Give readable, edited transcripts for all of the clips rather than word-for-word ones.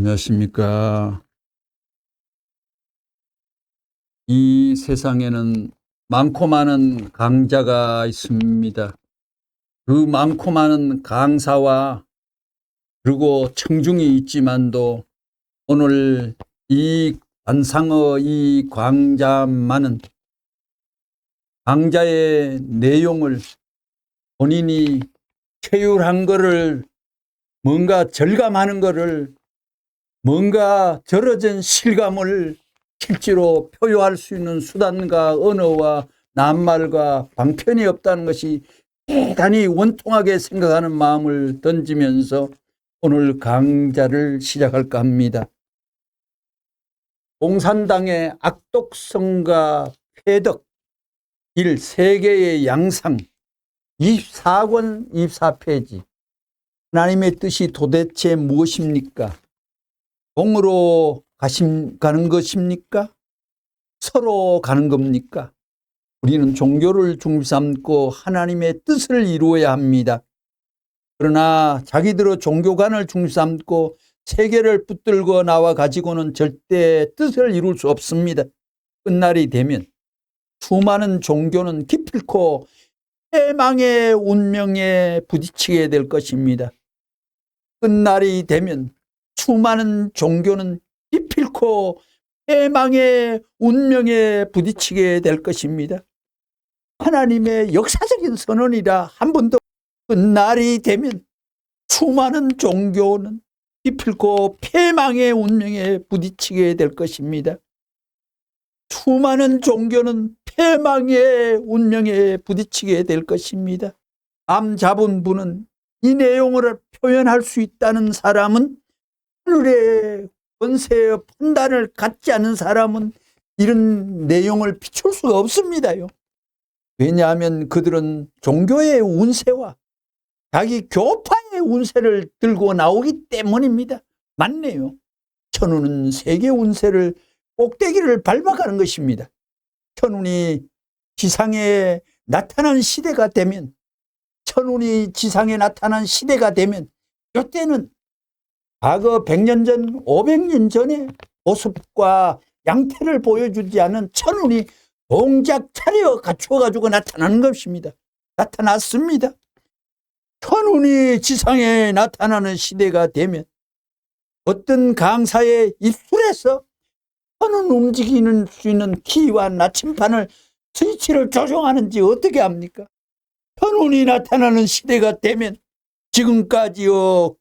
안녕하십니까. 이 세상에는 많고 많은 강자가 있습니다. 그 많고 많은 강사와 그리고 청중이 있지만도 오늘 이 관상의 이 강자만은 강자의 내용을 본인이 체휼한 거를 뭔가 절감하는 거를 뭔가 절어진 실감을 실제로 표현할 수 있는 수단과 언어와 낱말과 방편이 없다는 것이 대단히 원통하게 생각하는 마음을 던지면서 오늘 강좌를 시작할까 합니다. 공산당의 악독성과 회덕 1. 세계의 양상 24권 24페이지. 하나님의 뜻이 도대체 무엇입니까? 공으로 가는 것입니까? 서로 가는 겁니까? 우리는 종교를 중심 삼고 하나님의 뜻을 이루어야 합니다. 그러나 자기들의 종교관을 중심 삼고 세계를 붙들고 나와 가지고는 절대 뜻을 이룰 수 없습니다. 끝날이 되면 수많은 종교는 기필코 해망의 운명에 부딪히게 될 것입니다. 끝날이 되면 수많은 종교는 기필코 해망의 운명에 부딪히게 될 것입니다. 하나님의 역사적인 선언이라 한 번도 끝날이 되면 수많은 종교는 기필코 패망의 운명에 부딪히게 될 것입니다. 수많은 종교는 패망의 운명에 부딪히게 될 것입니다. 감 잡은 분은 이 내용을 표현할 수 있다는 사람은 하늘의 권세의 판단을 갖지 않은 사람은 이런 내용을 비출 수가 없습니다요. 왜냐하면 그들은 종교의 운세와 자기 교파의 운세를 들고 나오기 때문입니다. 맞네요. 천운은 세계 운세를 꼭대기를 밟아가는 것입니다. 천운이 지상에 나타난 시대가 되면 천운이 지상에 나타난 시대가 되면 이때는 과거 100년 전, 500년 전의 모습과 양태를 보여주지 않은 천운이 동작 차려 갖추어가지고 나타나는 것입니다. 나타났습니다. 천운이 지상에 나타나는 시대가 되면 어떤 강사의 입술에서 천운 움직이는 수 있는 키와 나침판을 스위치를 조정하는지 어떻게 합니까? 천운이 나타나는 시대가 되면 지금까지의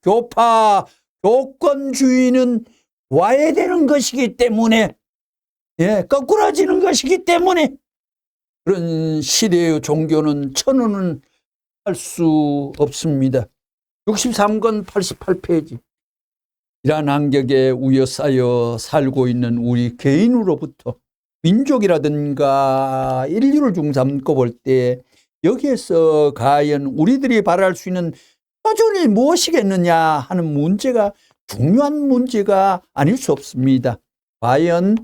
교파 교권주의는 와야 되는 것이기 때문에 거꾸라지는 것이기 때문에 그런 시대의 종교는 천운은 할 수 없습니다. 63권 88페이지. 이러한 환경에 우여싸여 살고 있는 우리 개인으로부터 민족이라든가 인류를 중삼고 볼 때 여기에서 과연 우리들이 바랄 수 있는 표준이 무엇이겠느냐 하는 문제가 중요한 문제가 아닐 수 없습니다. 과연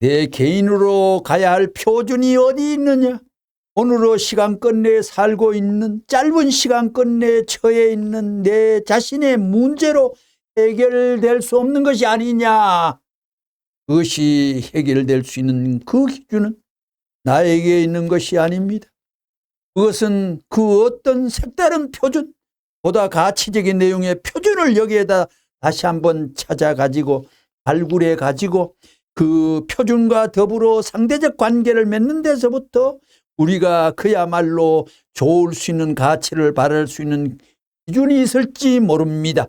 내 개인으로 가야 할 표준이 어디 있느냐? 오늘의 시간권 내에 살고 있는 짧은 시간권 내에 처해 있는 내 자신의 문제로 해결될 수 없는 것이 아니냐. 그것이 해결될 수 있는 그 기준은 나에게 있는 것이 아닙니다. 그것은 그 어떤 색다른 표준, 보다 가치적인 내용의 표준을 여기에다 다시 한번 찾아가지고 발굴해가지고 그 표준과 더불어 상대적 관계를 맺는 데서부터 우리가 그야말로 좋을 수 있는 가치를 바랄 수 있는 기준이 있을지 모릅니다.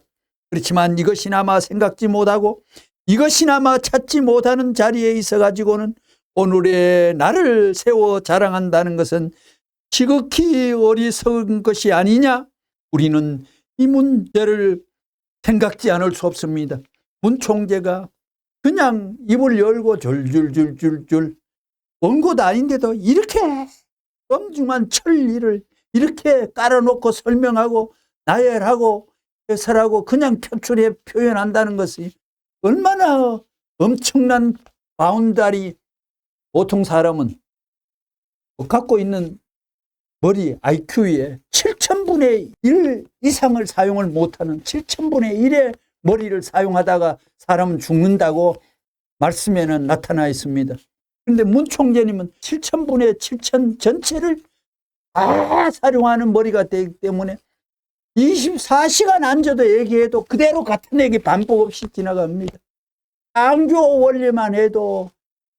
그렇지만 이것이나마 생각지 못하고 이것이나마 찾지 못하는 자리에 있어가지고는 오늘의 나를 세워 자랑한다는 것은 지극히 어리석은 것이 아니냐? 우리는 이 문제를 생각지 않을 수 없습니다. 문 총재가 그냥 입을 열고 줄줄줄줄줄 원고도 아닌데도 이렇게 엄중한 천리를 이렇게 깔아놓고 설명하고 나열하고 해설하고 그냥 표출해 표현한다는 것이 얼마나 엄청난 바운다리. 보통 사람은 갖고 있는 머리 IQ에 7000분의 1 이상을 사용을 못하는 7000분의 1의 머리를 사용하다가 사람은 죽는다고 말씀에는 나타나 있습니다. 그런데 문 총재님은 7,000분의 7,000 전체를 다 사용하는 머리가 되기 때문에 24시간 앉아도 얘기해도 그대로 같은 얘기 반복 없이 지나갑니다. 창조 원리만 해도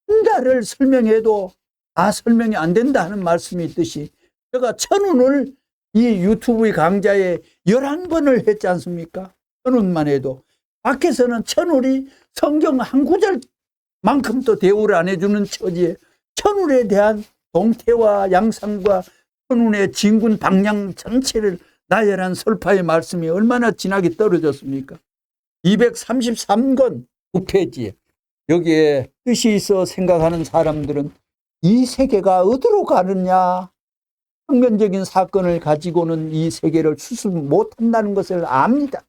한 달을 설명해도 다 설명이 안 된다 하는 말씀이 있듯이 제가 천운을 이 유튜브 강좌에 11번을 했지 않습니까? 천운만 해도. 밖에서는 천운이 성경 한 구절만큼도 대우를 안 해주는 처지에 천운에 대한 동태와 양상과 천운의 진군 방향 전체를 나열한 설파의 말씀이 얼마나 진하게 떨어졌습니까? 233권 9페이지에 여기에 뜻이 있어 생각하는 사람들은 이 세계가 어디로 가느냐, 평면적인 사건을 가지고는 이 세계를 수습 못한다는 것을 압니다.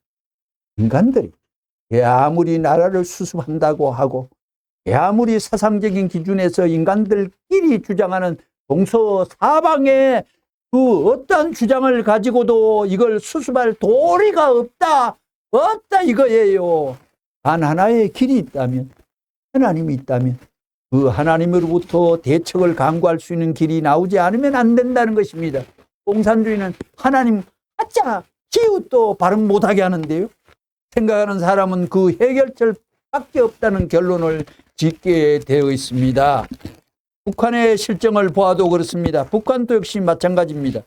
인간들이 아무리 나라를 수습한다고 하고 아무리 사상적인 기준에서 인간들끼리 주장하는 동서사방에 그 어떤 주장을 가지고도 이걸 수습할 도리가 없다 이거예요. 단 하나의 길이 있다면, 하나님이 있다면 그 하나님으로부터 대책을 강구할 수 있는 길이 나오지 않으면 안 된다는 것입니다. 공산주의는 하나님 하자 기웃도 발음 못하게 하는데요, 생각하는 사람은 그 해결책밖에 없다는 결론을 짓게 되어 있습니다. 북한의 실정을 보아도 그렇습니다. 북한도 역시 마찬가지입니다.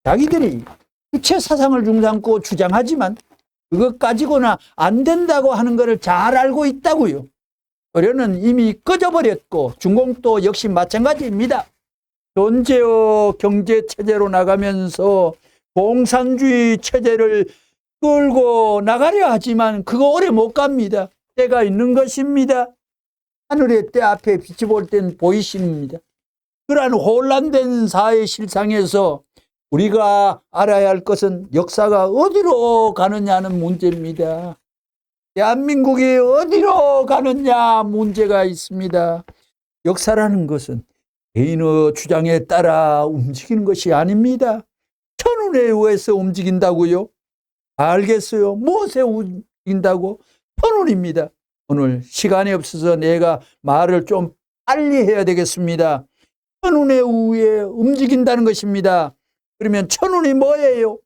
자기들이 주체 사상을 중삼고 주장하지만 그것 가지고는 안 된다고 하는 것을 잘 알고 있다고요. 소련은 이미 꺼져버렸고 중공도 역시 마찬가지입니다. 존재의 경제체제로 나가면서 공산주의 체제를 끌고 나가려 하지만 그거 오래 못 갑니다. 때가 있는 것입니다. 하늘의 때 앞에 빛이 볼 땐 보이십니다. 그러한 혼란된 사회 실상에서 우리가 알아야 할 것은 역사가 어디로 가느냐는 문제입니다. 대한민국이 어디로 가느냐 문제가 있습니다. 역사라는 것은 개인의 주장에 따라 움직이는 것이 아닙니다. 천운에 의해서 움직인다고요? 알겠어요. 무엇에 움직인다고? 천운입니다. 오늘 시간이 없어서 내가 말을 좀 빨리 해야 되겠습니다. 천운에 의해 움직인다는 것입니다. 그러면 천운이 뭐예요?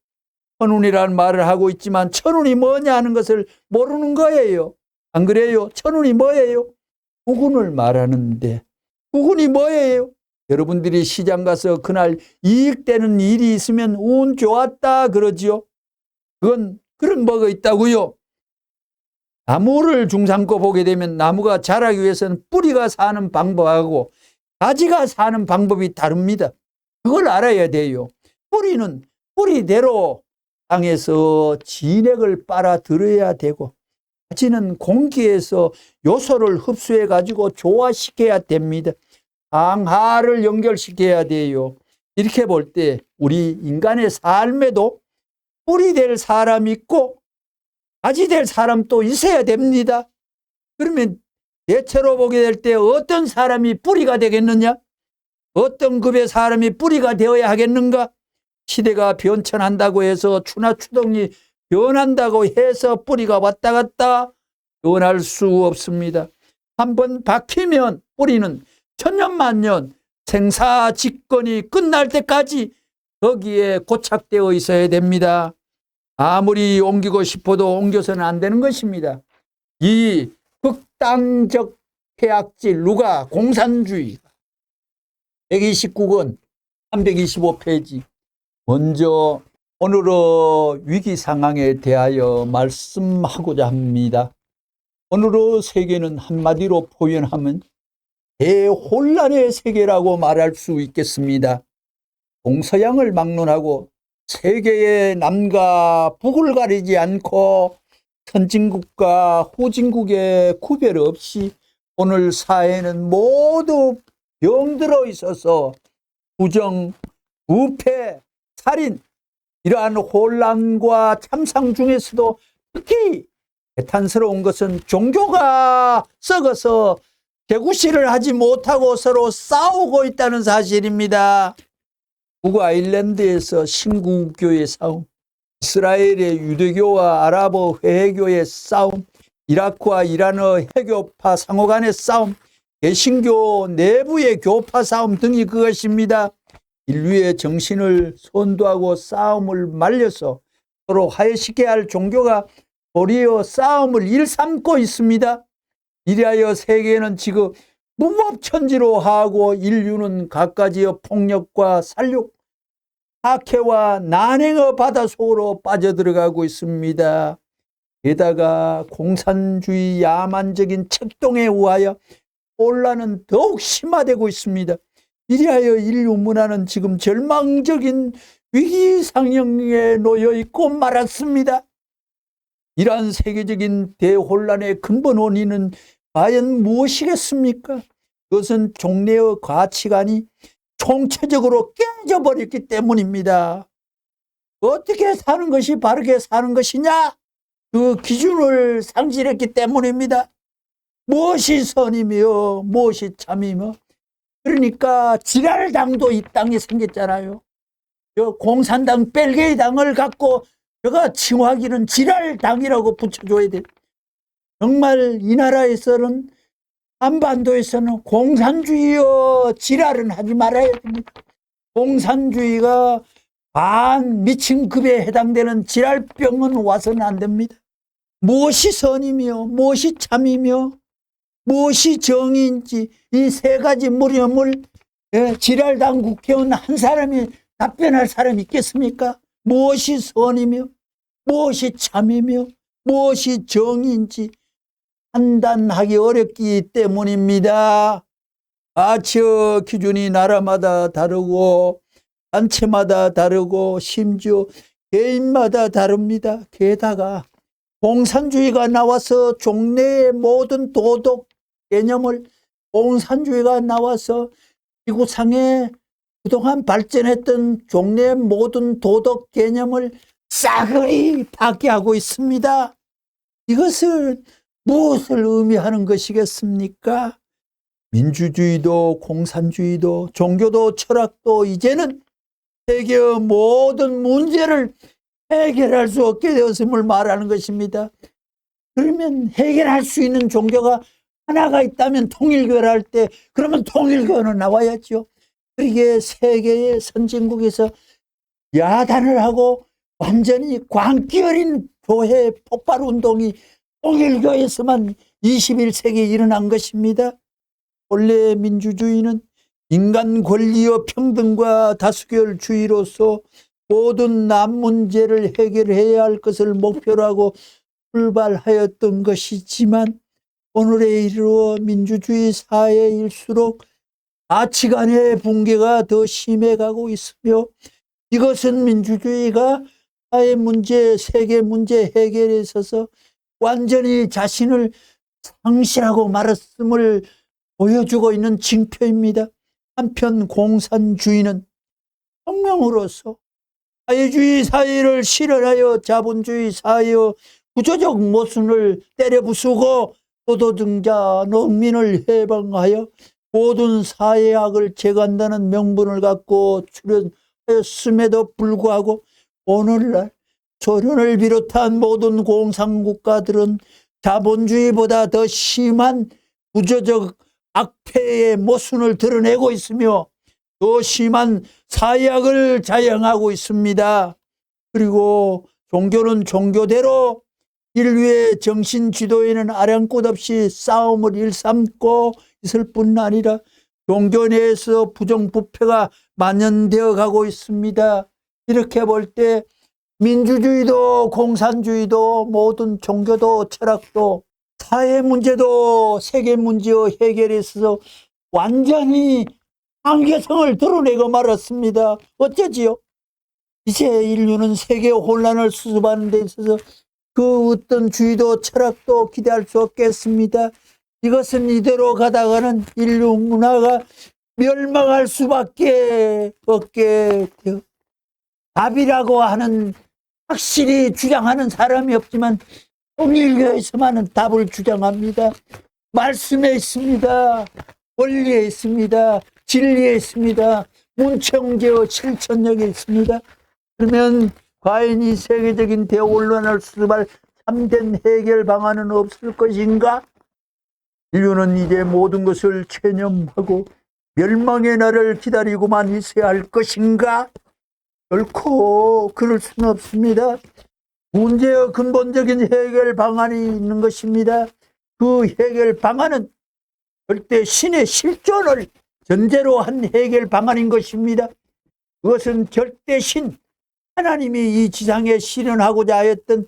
천운이라는 말을 하고 있지만 천운이 뭐냐 하는 것을 모르는 거예요. 안 그래요? 천운이 뭐예요? 후군을 말하는데 후군이 뭐예요? 여러분들이 시장 가서 그날 이익되는 일이 있으면 운 좋았다 그러지요. 그건 그런 뭐가 있다고요. 나무를 중삼고 보게 되면 나무가 자라기 위해서는 뿌리가 사는 방법하고 가지가 사는 방법이 다릅니다. 그걸 알아야 돼요. 뿌리는 뿌리대로 땅에서 진액을 빨아들여야 되고 가지는 공기에서 요소를 흡수해 가지고 조화시켜야 됩니다. 상하를 연결시켜야 돼요. 이렇게 볼 때 우리 인간의 삶에도 뿌리 될 사람이 있고 가지 될 사람 또 있어야 됩니다. 그러면 대체로 보게 될 때 어떤 사람이 뿌리가 되겠느냐? 어떤 급의 사람이 뿌리가 되어야 하겠는가? 시대가 변천한다고 해서 추나 추동이 변한다고 해서 뿌리가 왔다 갔다 변할 수 없습니다. 한번 박히면 뿌리는 천년만년 생사직권이 끝날 때까지 거기에 고착되어 있어야 됩니다. 아무리 옮기고 싶어도 옮겨서는 안 되는 것입니다. 이 극단적 폐악질 누가 공산주의 129권 325페이지 먼저 오늘의 위기 상황에 대하여 말씀하고자 합니다. 오늘의 세계는 한마디로 표현하면 대혼란의 세계라고 말할 수 있겠습니다. 동서양을 막론하고 세계의 남과 북을 가리지 않고 선진국과 후진국의 구별 없이 오늘 사회는 모두 병들어 있어서 부정, 부패, 살인 이러한 혼란과 참상 중에서도 특히 개탄스러운 것은 종교가 썩어서 개구시를 하지 못하고 서로 싸우고 있다는 사실입니다. 북아일랜드에서 신구교의 싸움, 이스라엘의 유대교와 아랍어 회교의 싸움, 이라크와 이란의 해교파 상호 간의 싸움, 개신교 내부의 교파 싸움 등이 그것입니다. 인류의 정신을 선도하고 싸움을 말려서 서로 화해시켜야 할 종교가 도리어 싸움을 일삼고 있습니다. 이리하여 세계는 지금 무법천지로 하고 인류는 갖가지의 폭력과 살육, 학해와 난행의 바다 속으로 빠져들어가고 있습니다. 게다가 공산주의 야만적인 책동에 의하여 혼란은 더욱 심화되고 있습니다. 이리하여 인류 문화는 지금 절망적인 위기상황에 놓여 있고 말았습니다. 이러한 세계적인 대혼란의 근본 원인은 과연 무엇이겠습니까? 그것은 종래의 가치관이 총체적으로 깨져버렸기 때문입니다. 어떻게 사는 것이 바르게 사는 것이냐? 그 기준을 상실했기 때문입니다. 무엇이 선이며 무엇이 참이며. 그러니까 지랄당도 이 땅에 생겼잖아요. 공산당 벨기에 당을 갖고 제가 칭하기는 지랄당이라고 붙여줘야 돼. 정말 이 나라에서는, 한반도에서는 공산주의여 지랄은 하지 말아야 됩니다. 공산주의가 반 미친급에 해당되는 지랄병은 와서는 안 됩니다. 무엇이 선이며 무엇이 참이며 무엇이 정의인지 이 세 가지 물음을 지랄당 국회의원 한 사람이 답변할 사람이 있겠습니까? 무엇이 선이며 무엇이 참이며 무엇이 정의인지 판단하기 어렵기 때문입니다. 가치의 기준이 나라마다 다르고 단체마다 다르고 심지어 개인마다 다릅니다. 게다가 공산주의가 나와서 종래의 모든 도덕 개념을, 공산주의가 나와서 지구상에 그동안 발전했던 종래의 모든 도덕 개념을 싸그리 파괴하고 있습니다. 이것은 무엇을 의미하는 것이겠습니까? 민주주의도 공산주의도 종교도 철학도 이제는 세계의 모든 문제를 해결할 수 없게 되었음을 말하는 것입니다. 그러면 해결할 수 있는 종교가 하나가 있다면 통일교를 할 때 그러면 통일교는 나와야죠. 그러게 세계의 선진국에서 야단을 하고 완전히 광기 어린 교회 폭발운동이 통일교에서만 21세기에 일어난 것입니다. 본래 민주주의는 인간 권리와 평등과 다수결주의로서 모든 남 문제를 해결해야 할 것을 목표로 하고 출발하였던 것이지만 오늘에 이르러 민주주의 사회일수록 가치관의 붕괴가 더 심해가고 있으며 이것은 민주주의가 사회 문제, 세계 문제 해결에 있어서 완전히 자신을 상실하고 말았음을 보여주고 있는 징표입니다. 한편 공산주의는 혁명으로서 사회주의 사회를 실현하여 자본주의 사회의 구조적 모순을 때려부수고 노동자, 농민을 해방하여 모든 사회학을 제거한다는 명분을 갖고 출연하였음에도 불구하고 오늘날 소련을 비롯한 모든 공산국가들은 자본주의보다 더 심한 구조적 악폐의 모순을 드러내고 있으며 더 심한 사회학을 자행하고 있습니다. 그리고 종교는 종교대로 인류의 정신 지도에는 아량곳 없이 싸움을 일삼고 있을 뿐 아니라 종교 내에서 부정부패가 만연되어 가고 있습니다. 이렇게 볼 때 민주주의도 공산주의도 모든 종교도 철학도 사회 문제도 세계 문제의 해결에 있어서 완전히 한계성을 드러내고 말았습니다. 어쩌지요? 이제 인류는 세계 혼란을 수습하는 데 있어서 그 어떤 주의도 철학도 기대할 수 없겠습니다. 이것은 이대로 가다가는 인류 문화가 멸망할 수밖에 없게 되어 답이라고 하는 확실히 주장하는 사람이 없지만 통일교에서만은 답을 주장합니다. 말씀에 있습니다. 원리에 있습니다. 진리에 있습니다. 문청제의 실천력에 있습니다. 그러면 과연 이 세계적인 대혼란을 수습할 참된 해결 방안은 없을 것인가? 인류는 이제 모든 것을 체념하고 멸망의 날을 기다리고만 있어야 할 것인가? 결코 그럴 수는 없습니다. 문제의 근본적인 해결 방안이 있는 것입니다. 그 해결 방안은 절대 신의 실존을 전제로 한 해결 방안인 것입니다. 그것은 절대 신, 하나님이 이 지상에 실현하고자 하였던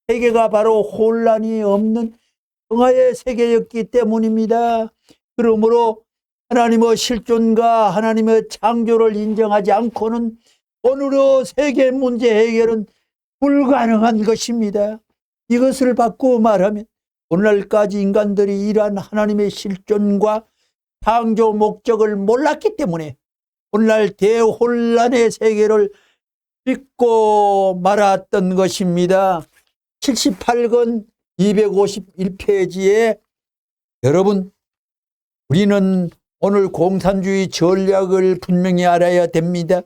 세계가 바로 혼란이 없는 평화의 세계였기 때문입니다. 그러므로 하나님의 실존과 하나님의 창조를 인정하지 않고는 오늘의 세계 문제 해결은 불가능한 것입니다. 이것을 바꾸어 말하면 오늘날까지 인간들이 이러한 하나님의 실존과 창조 목적을 몰랐기 때문에 오늘날 대혼란의 세계를 믿고 말았던 것입니다. 78권 251페이지에 여러분, 우리는 오늘 공산주의 전략을 분명히 알아야 됩니다.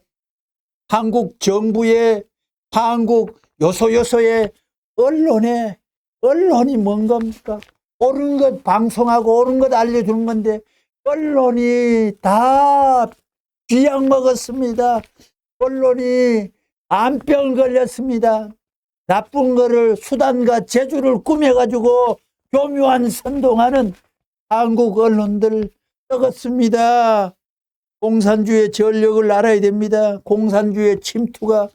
한국 정부의 한국 요소요소의 언론이 뭔 겁니까? 옳은 것 방송하고 옳은 것 알려주는 건데 언론이 다 쥐약 먹었습니다. 언론이 암병 걸렸습니다. 나쁜 거를 수단과 재주를 꾸며가지고 교묘한 선동하는 한국 언론들 썩었습니다. 공산주의 전력을 알아야 됩니다. 공산주의 침투가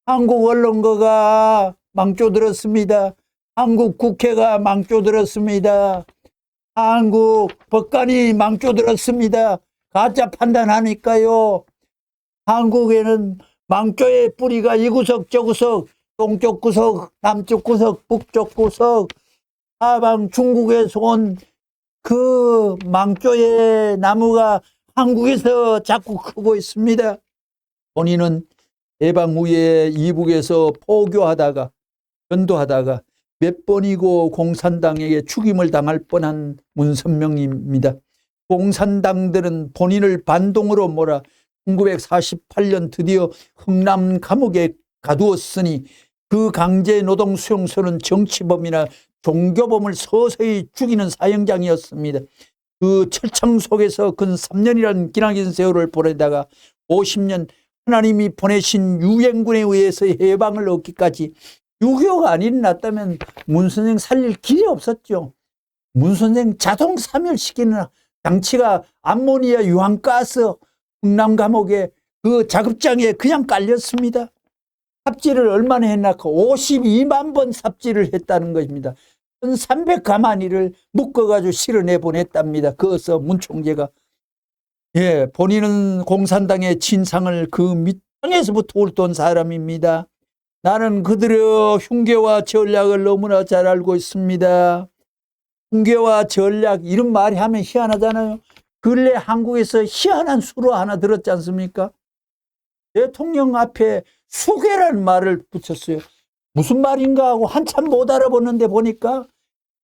한국 언론가가 망조들었습니다. 한국 국회가 망조들었습니다. 한국 법관이 망조들었습니다. 가짜 판단하니까요. 한국에는 망조의 뿌리가 이구석 저구석, 동쪽 구석, 남쪽 구석, 북쪽 구석, 사방 중국에서 온 그 망조의 나무가 한국에서 자꾸 크고 있습니다. 본인은 해방 후에 이북에서 포교하다가 전도하다가 몇 번이고 공산당에게 죽임을 당할 뻔한 문선명입니다. 공산당들은 본인을 반동으로 몰아 1948년 드디어 흥남 감옥에 가두었으니 그 강제노동 수용소는 정치범이나 종교범을 서서히 죽이는 사형장이었습니다. 그 철창 속에서 근 3년이라는 기나긴 세월을 보내다가 50년 하나님이 보내신 유엔군에 의해서 해방을 얻기까지 6.25가 안 일어났다면 문 선생 살릴 길이 없었죠. 문 선생 자동 사멸시키는 장치가 암모니아 유황가스 흥남 감옥에 그 작업장에 그냥 깔렸습니다. 삽질을 얼마나 했나? 52만 번 삽질을 했다는 것입니다. 1300가마니를 묶어가지고 실어내 보냈답니다. 그래서 문 총재가 본인은 공산당의 진상을 그 밑땅에서부터 옳던 사람입니다. 나는 그들의 흉계와 전략을 너무나 잘 알고 있습니다. 흉계와 전략 이런 말이 하면 희한하잖아요. 근래 한국에서 희한한 수로 하나 들었지 않습니까? 대통령 앞에 수계라는 말을 붙였어요. 무슨 말인가 하고 한참 못 알아보는데 보니까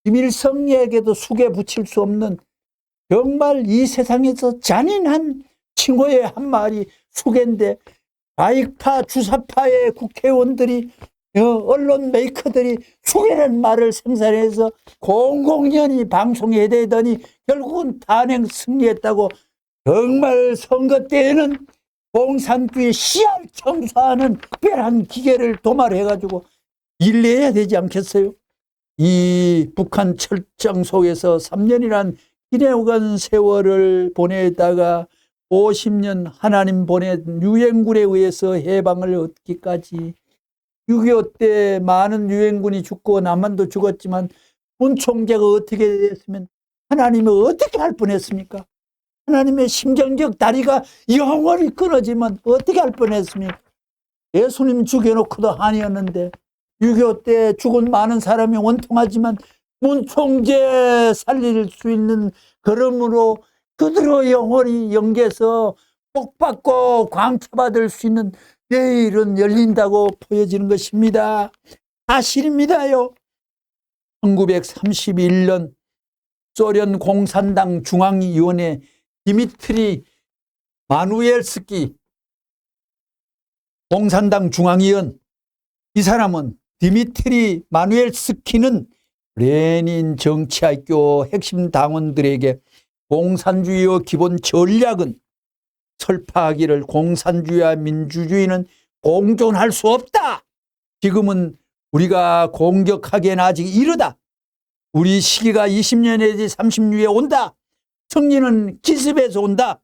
김일성에게도 수계 붙일 수 없는 정말 이 세상에서 잔인한 칭호의 한 말이 수계인데 좌익파 주사파의 국회의원들이 언론 메이커들이 수계라는 말을 생산해서 공공연히 방송에 대더니 결국은 단행 승리했다고. 정말 선거 때에는 공산주의 씨알 청소하는 특별한 기계를 도말해가지고 일내야 되지 않겠어요? 이 북한 철장 속에서 3년이란 기내오간 세월을 보내다가 50년 하나님 보낸 유엔군에 의해서 해방을 얻기까지 6.25 때 많은 유엔군이 죽고 남한도 죽었지만 문 총재가 어떻게 됐으면 하나님이 어떻게 할 뻔했습니까? 하나님의 심정적 다리가 영원히 끊어지면 어떻게 할 뻔했습니까? 예수님 죽여놓고도 아니었는데 6.25 때 죽은 많은 사람이 원통하지만 문 총재 살릴 수 있는 걸음으로 그대로 영원히 영계에서 복받고 광채받을 수 있는 내일은 열린다고 보여지는 것입니다. 사실입니다요. 1931년 소련 공산당 중앙위원회 디미트리 마누엘스키 공산당 중앙위원 이 사람은 디미트리 마누엘스키는 레닌 정치학교 핵심 당원들에게 공산주의의 기본 전략은 설파하기를 공산주의와 민주주의는 공존할 수 없다. 지금은 우리가 공격하기엔 아직 이르다. 우리 시기가 20년 내지 30년에 온다. 승리는 기습에서 온다.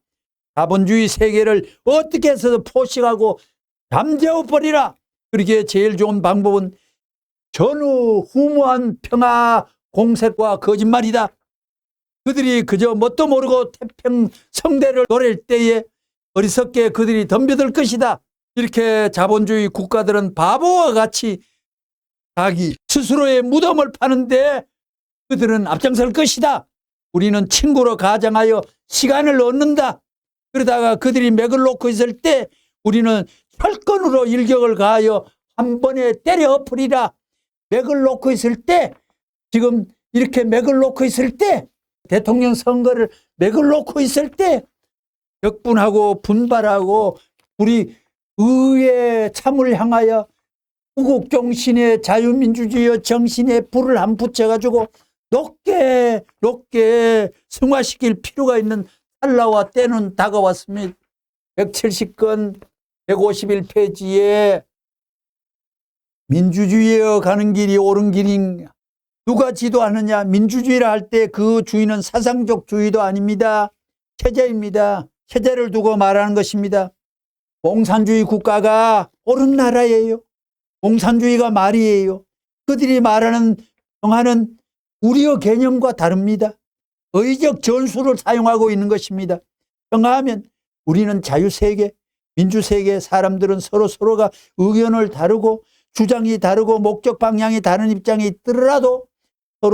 자본주의 세계를 어떻게 해서 포식하고 잠재워버리라. 그렇게 제일 좋은 방법은 전후무한 평화 공색과 거짓말이다. 그들이 그저 뭣도 모르고 태평성대를 노릴 때에 어리석게 그들이 덤벼들 것이다. 이렇게 자본주의 국가들은 바보와 같이 자기 스스로의 무덤을 파는데 그들은 앞장설 것이다. 우리는 친구로 가장하여 시간을 얻는다. 그러다가 그들이 맥을 놓고 있을 때 우리는 철권으로 일격을 가하여 한 번에 때려 엎으리라. 맥을 놓고 있을 때, 지금 이렇게 맥을 놓고 있을 때, 대통령 선거를 맥을 놓고 있을 때 격분하고 분발하고 우리 의의 참을 향하여 우국정신의 자유민주주의 정신에 불을 한 붙여가지고 높게 승화시킬 필요가 있는 찰나와 때는 다가왔습니다. 170건 151페이지에 민주주의에 가는 길이 옳은 길인 누가 지도하느냐. 민주주의라 할 때 그 주의는 사상적 주의도 아닙니다. 체제입니다. 체제를 두고 말하는 것입니다. 공산주의 국가가 옳은 나라예요. 공산주의가 말이에요. 그들이 말하는 평화는 우리의 개념과 다릅니다. 의적 전술을 사용하고 있는 것입니다. 평화하면 우리는 자유세계, 민주세계, 사람들은 서로가 의견을 다르고 주장이 다르고 목적 방향이 다른 입장이 있더라도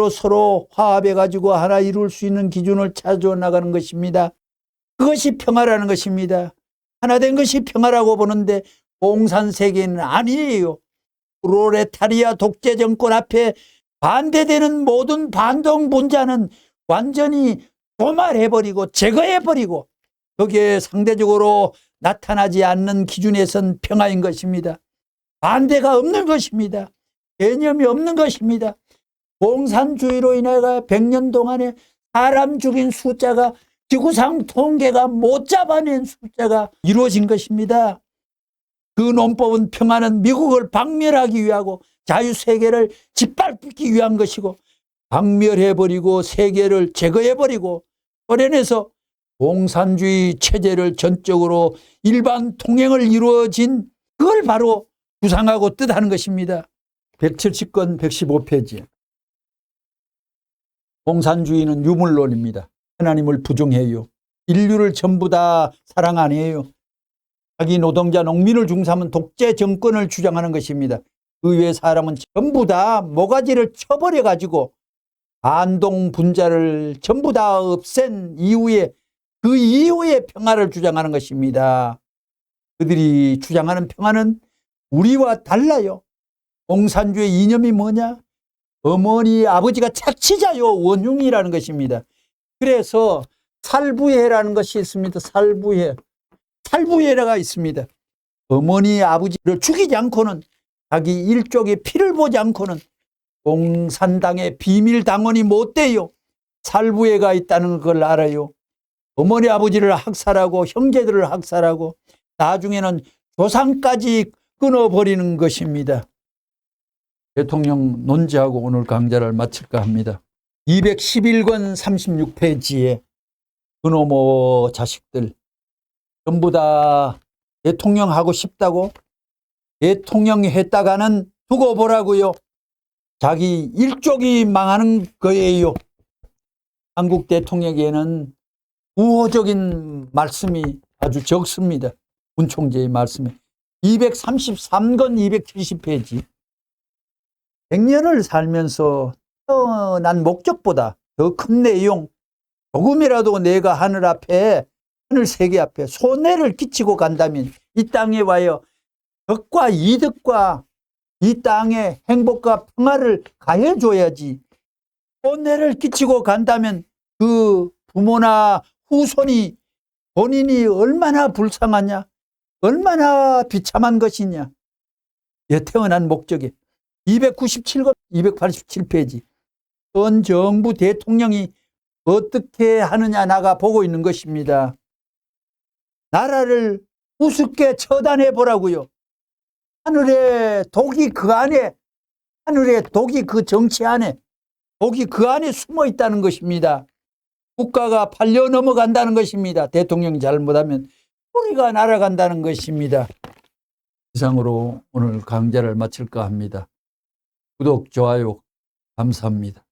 서로 화합해가지고 하나 이룰 수 있는 기준을 찾아 나가는 것입니다. 그것이 평화라는 것입니다. 하나 된 것이 평화라고 보는데 공산세계는 아니에요. 프롤레타리아 독재 정권 앞에 반대되는 모든 반동분자는 완전히 도말해버리고 제거해버리고 거기에 상대적으로 나타나지 않는 기준에선 평화인 것입니다. 반대가 없는 것입니다. 개념이 없는 것입니다. 공산주의로 인해서 100년 동안에 사람 죽인 숫자가 지구상 통계가 못 잡아낸 숫자가 이루어진 것입니다. 그 논법은 평화는 미국을 박멸하기 위하고 자유세계를 짓밟기 위한 것이고 박멸해버리고 세계를 제거해버리고 소련에서 공산주의 체제를 전적으로 일반 통행을 이루어진 그걸 바로 구상하고 뜻하는 것입니다. 170건 115페이지. 공산주의는 유물론입니다. 하나님을 부정해요. 인류를 전부 다 사랑 안 해요. 자기 노동자 농민을 중삼은 독재 정권을 주장하는 것입니다. 그 외 사람은 전부 다 모가지를 쳐버려가지고 반동 분자를 전부 다 없앤 이후에 그 이후에 평화를 주장하는 것입니다. 그들이 주장하는 평화는 우리와 달라요. 공산주의 이념이 뭐냐? 어머니 아버지가 착취자요 원흉이라는 것입니다. 그래서 살부해라는 것이 있습니다. 살부해가 있습니다. 어머니 아버지를 죽이지 않고는 자기 일족의 피를 보지 않고는 공산당의 비밀당원이 못 돼요. 살부해가 있다는 걸 알아요. 어머니 아버지를 학살하고 형제들을 학살하고 나중에는 조상까지 끊어버리는 것입니다. 대통령 논지하고 오늘 강좌를 마칠까 합니다. 211권 36페이지에 그놈의 자식들 전부 다 대통령 하고 싶다고 대통령 했다가는 두고 보라고요. 자기 일족이 망하는 거예요. 한국 대통령에게는 우호적인 말씀이 아주 적습니다. 문 총재의 말씀에 233권 270페이지 100년을 살면서 태어난 목적보다 더 큰 내용 조금이라도 내가 하늘 세계 앞에 손해를 끼치고 간다면 이 땅에 와요 덕과 이득과 이 땅의 행복과 평화를 가해줘야지. 손해를 끼치고 간다면 그 부모나 후손이 본인이 얼마나 불쌍하냐 얼마나 비참한 것이냐. 태어난 목적에 297권 287페이지 현 정부 대통령이 어떻게 하느냐 나가 보고 있는 것입니다. 나라를 우습게 처단해 보라고요. 하늘의 독이 그 안에, 하늘의 독이 그 정치 안에, 독이 그 안에 숨어 있다는 것입니다. 국가가 팔려 넘어간다는 것입니다. 대통령이 잘못하면 뿌리가 날아간다는 것입니다. 이상으로 오늘 강좌를 마칠까 합니다. 구독, 좋아요 감사합니다.